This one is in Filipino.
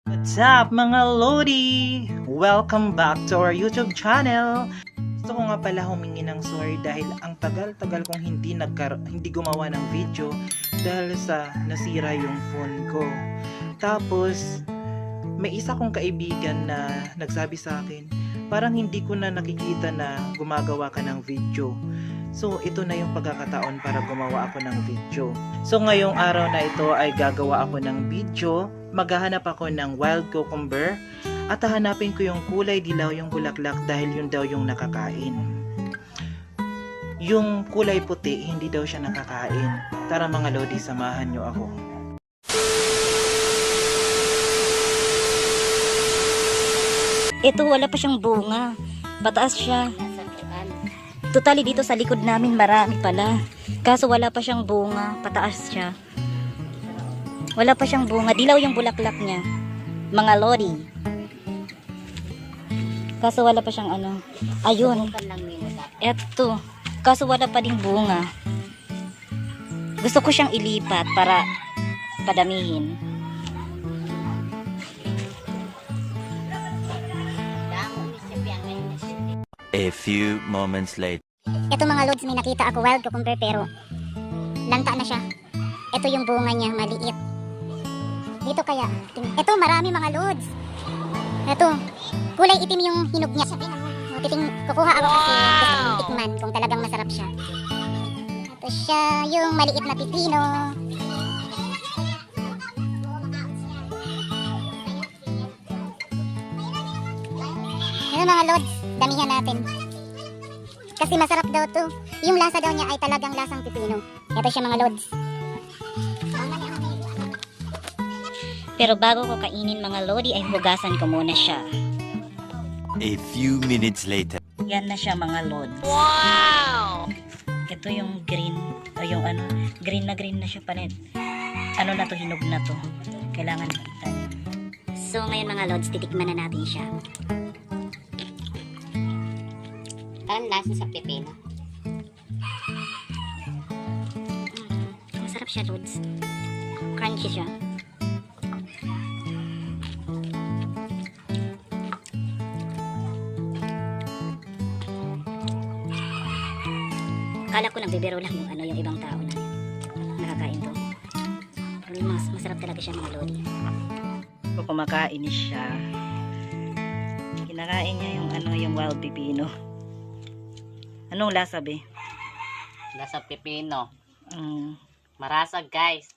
What's up mga Lodi? Welcome back to our YouTube channel. Gusto ko nga pala humingi ng sorry dahil ang tagal-tagal kong hindi gumawa ng video dahil sa nasira yung phone ko. Tapos may isa kong kaibigan na nagsabi sa akin, parang hindi ko na nakikita na gumagawa ka ng video. So, ito na yung pagkakataon para gumawa ako ng video. So, ngayong araw na ito ay gagawa ako ng video. Maghahanap ako ng wild cucumber at hahanapin ko yung kulay dilaw yung bulaklak dahil yun daw yung nakakain. Yung kulay puti, hindi daw siya nakakain. Tara mga Lodi, samahan nyo ako. Ito wala pa siyang bunga. Pataas siya. Totally dito sa likod namin marami pala. Kaso wala pa siyang bunga. Pataas siya. Wala pa siyang bunga. Dilaw yung bulaklak niya. Mga Lodi. Kaso wala pa siyang ano. Ayun. Eto. Kaso wala pa ding bunga. Gusto ko siyang ilipat para padamihin. A few moments later. Ito mga lods, may nakita ako wild cucumber pero lanta na siya. Ito yung bunga niya, maliit. Dito kaya. Ito marami mga lods. Ito, kulay itim yung hinog niya. Kukuha ako kasi gusto kong tikman kung talagang masarap siya. Ito siya, yung maliit na pipino. Ano mga lods, damihan natin. Kasi masarap daw to. Yung lasa daw niya ay talagang lasang pipino. Ito siya mga lods. Pero bago ko kainin mga Lodi ay hugasan ko muna siya. A few minutes later. Yan na siya mga Lods. Wow! Ito yung green. O yung ano, green na siya palit. Ano na to, hinog na to. Kailangan makita niyo. So ngayon mga lods, titikman na natin siya. Parang lasa sa pipino. Masarap siya Lods. Crunchy siya. Akala ko nagbibiro lang yung ano, yung ibang tao na nakakain to. Pero masarap talaga siya mga Lodi. Kung kumakain siya, kinakain niya yung ano, yung wild pipino. Anong lasa be? Nasa pipino. Mm. Marasag guys.